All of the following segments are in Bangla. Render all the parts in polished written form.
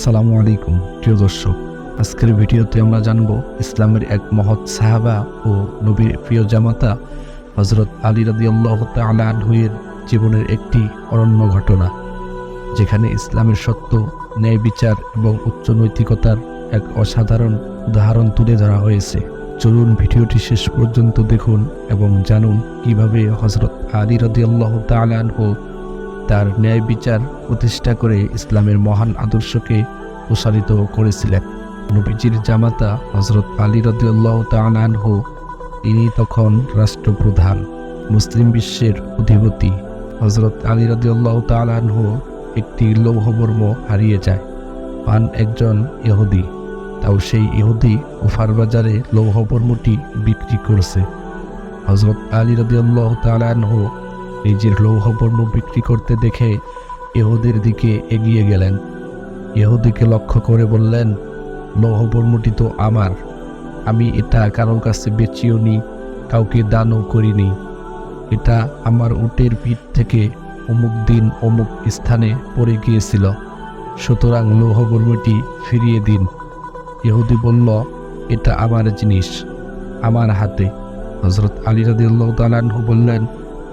আসসালামু আলাইকুম প্রিয় দর্শক, আজকের ভিডিওতে আমরা জানব ইসলামের এক মহৎ সাহাবা ও নবীর প্রিয় জামাতা হযরত আলী রাদিয়াল্লাহু তাআলা আনহু-এর জীবনের একটি অনন্য ঘটনা, যেখানে ইসলামের সত্য, ন্যায় বিচার এবং উচ্চ নৈতিকতার এক অসাধারণ উদাহরণ তুলে ধরা হয়েছে। চলুন ভিডিওটি শেষ পর্যন্ত দেখুন এবং জানুন কিভাবে হযরত আলী রাদিয়াল্লাহু তাআলা আনহু তার ন্যায় বিচার প্রতিষ্ঠা করে ইসলামের মহান আদর্শকে প্রসারিত করেছিলেন। নবীজির জামাতা হযরত আলী রাদিয়াল্লাহু তাআলা আনহু, ইনি তখন রাষ্ট্রপ্রধান, মুসলিম বিশ্বের অধিপতি। হযরত আলী রাদিয়াল্লাহু তাআলা আনহু একটি লৌহবর্ম হারিয়ে যায়, পান একজন ইহুদি। তাও সেই ইহুদি কুফার বাজারে লৌহবর্মটি বিক্রি করছে। হযরত আলী রাদিয়াল্লাহু তাআলা আনহু নিজের লৌহবর্ম বিক্রি করতে দেখে ইহুদির দিকে এগিয়ে গেলেন। ইহুদিকে লক্ষ্য করে বললেন, লৌহবর্মটি তো আমার, আমি এটা কারোর কাছে বেচিও নি, কাউকে দানও করিনি। এটা আমার উটের পিঠ থেকে অমুক দিন অমুক স্থানে পড়ে গিয়েছিল, সুতরাং লৌহবর্মটি ফিরিয়ে দিন। ইহুদি বলল, এটা আমার জিনিস, আমার হাতে। হযরত আলী রাদিয়াল্লাহু তাআলা আনহু বললেন,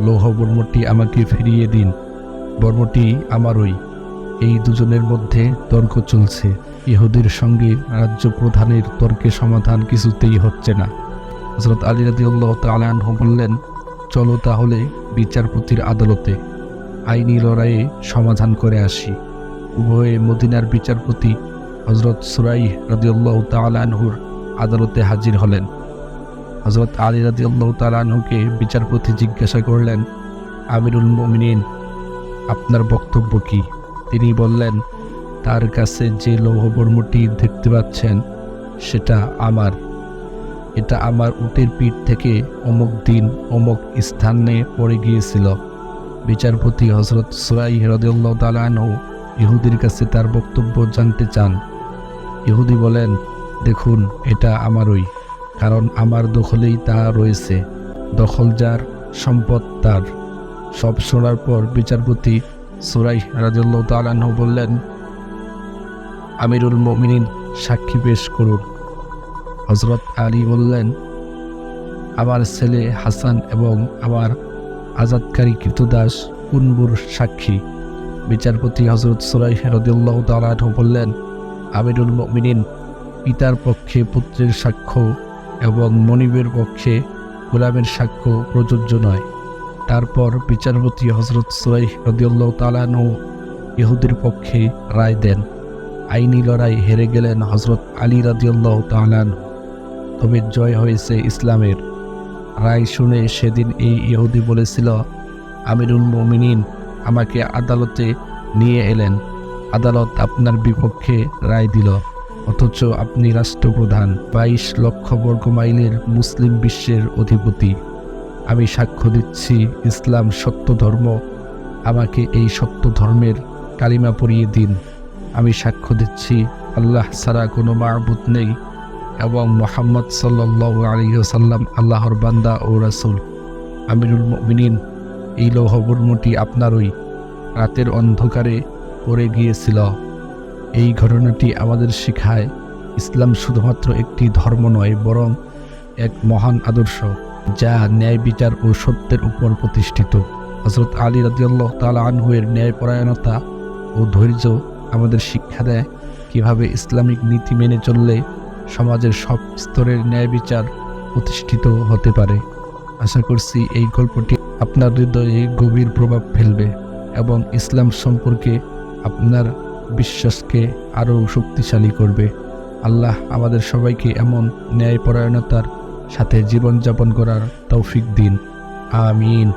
লৌহবর্মটি আমাকে ফিরিয়ে দিন, বর্মটি আমারই। এই দুজনের মধ্যে তর্ক চলছে। ইহুদির সঙ্গে রাজ্য প্রধানের তর্কে সমাধান কিছুতেই হচ্ছে না। হযরত আলী রাদিয়াল্লাহু তাআলা আনহু বললেন, চলো তাহলে বিচারপতির আদালতে আইনি লড়াইয়ে সমাধান করে আসি। উভয়ে মদিনার বিচারপতি হযরত সুরাইহ রাদিয়াল্লাহু তাআলা আনহুর আদালতে হাজির হলেন। হযরত আলী রাদিয়াল্লাহু তাআলা আনহুকে বিচারপতি জিজ্ঞাসা করলেন, আমিরুল মুমিনিন, আপনার বক্তব্য কি? তিনি বললেন, তার কাছে যে লৌহবর্মটি দেখতে পাচ্ছেন সেটা আমার। এটা আমার উটের পিঠ থেকে অমুক দিন অমুক স্থানে পড়ে গিয়েছিল। বিচারপতি হযরত সুরাইহ রাদিয়াল্লাহু তাআলা আনহু ইহুদির কাছে তার বক্তব্য জানতে চান। ইহুদি বলেন, দেখুন, এটা আমারই, কারণ আমার দখলেই তা রয়েছে। দখল যার, সম্পদ তার। সব শোনার পর বিচারপতি সুরাইহ রাদিয়াল্লাহু তাআলা আনহু বললেন, আমিরুল মুমিনিন, সাক্ষী পেশ করুন। হযরত আলী বললেন, আমার ছেলে হাসান এবং আমার আজাদকারী কৃতদাস কুনবুর সাক্ষী। বিচারপতি হযরত সুরাইহ রাদিয়াল্লাহু তাআলা আনহু বললেন, আমিরুল মুমিনিন, পিতার পক্ষে পুত্রের সাক্ষ্য এবং মনিবের পক্ষে গোলামের সাক্ষ্য প্রযোজ্য নয়। তারপর বিচারপতি হযরত সুরাইহ রাদিয়াল্লাহু তাআলা আনহু ইহুদির পক্ষে রায় দেন। আইনি লড়াই হেরে গেলেন হযরত আলী রাদিয়াল্লাহু তাআলা আনহু, তবে জয় হয়েছে ইসলামের। রায় শুনে সেদিন এই ইহুদি বলেছিল, আমিরুল মুমিনিন আমাকে আদালতে নিয়ে এলেন, আদালত আপনার বিপক্ষে রায় দিল, অথচ আপনি রাষ্ট্রপ্রধান, 22 লক্ষ বর্গ মাইলের মুসলিম বিশ্বের অধিপতি। আমি সাক্ষ্য দিচ্ছি ইসলাম সত্য ধর্ম, আমাকে এই সত্য ধর্মের কালিমা পড়িয়ে দিন। আমি সাক্ষ্য দিচ্ছি আল্লাহ ছাড়া কোনো মাবুদ নেই এবং মুহাম্মদ সাল্লাল্লাহু আলাইহি ওয়াসাল্লাম আল্লাহর বান্দা ও রাসূল। আমিরুল মুমিনিন, এই লৌহবর্মটি আপনারই, রাতের অন্ধকারে পড়ে গিয়েছিল। এই ঘটনাটি আমাদের শেখায়, ইসলাম শুধুমাত্র একটি ধর্ম নয়, বরং এক মহান আদর্শ, যা ন্যায় বিচার ও সত্যের উপর প্রতিষ্ঠিত। হযরত আলী রাদিয়াল্লাহু তাআলা আনহু-এর ন্যায়পরায়ণতা ও ধৈর্য আমাদের শিক্ষা দেয় কিভাবে ইসলামিক নীতি মেনে চললে সমাজের সব স্তরের ন্যায় বিচার প্রতিষ্ঠিত হতে পারে। আশা করছি এই গল্পটি আপনার হৃদয়ে গভীর প্রভাব ফেলবে এবং ইসলাম সম্পর্কে আপনার বিশ্বাসকে আরও শক্তিশালী করবে। আল্লাহ আমাদের সবাইকে এমন ন্যায়পরায়ণতার সাথে জীবনযাপন করার তৌফিক দিন। আমিন।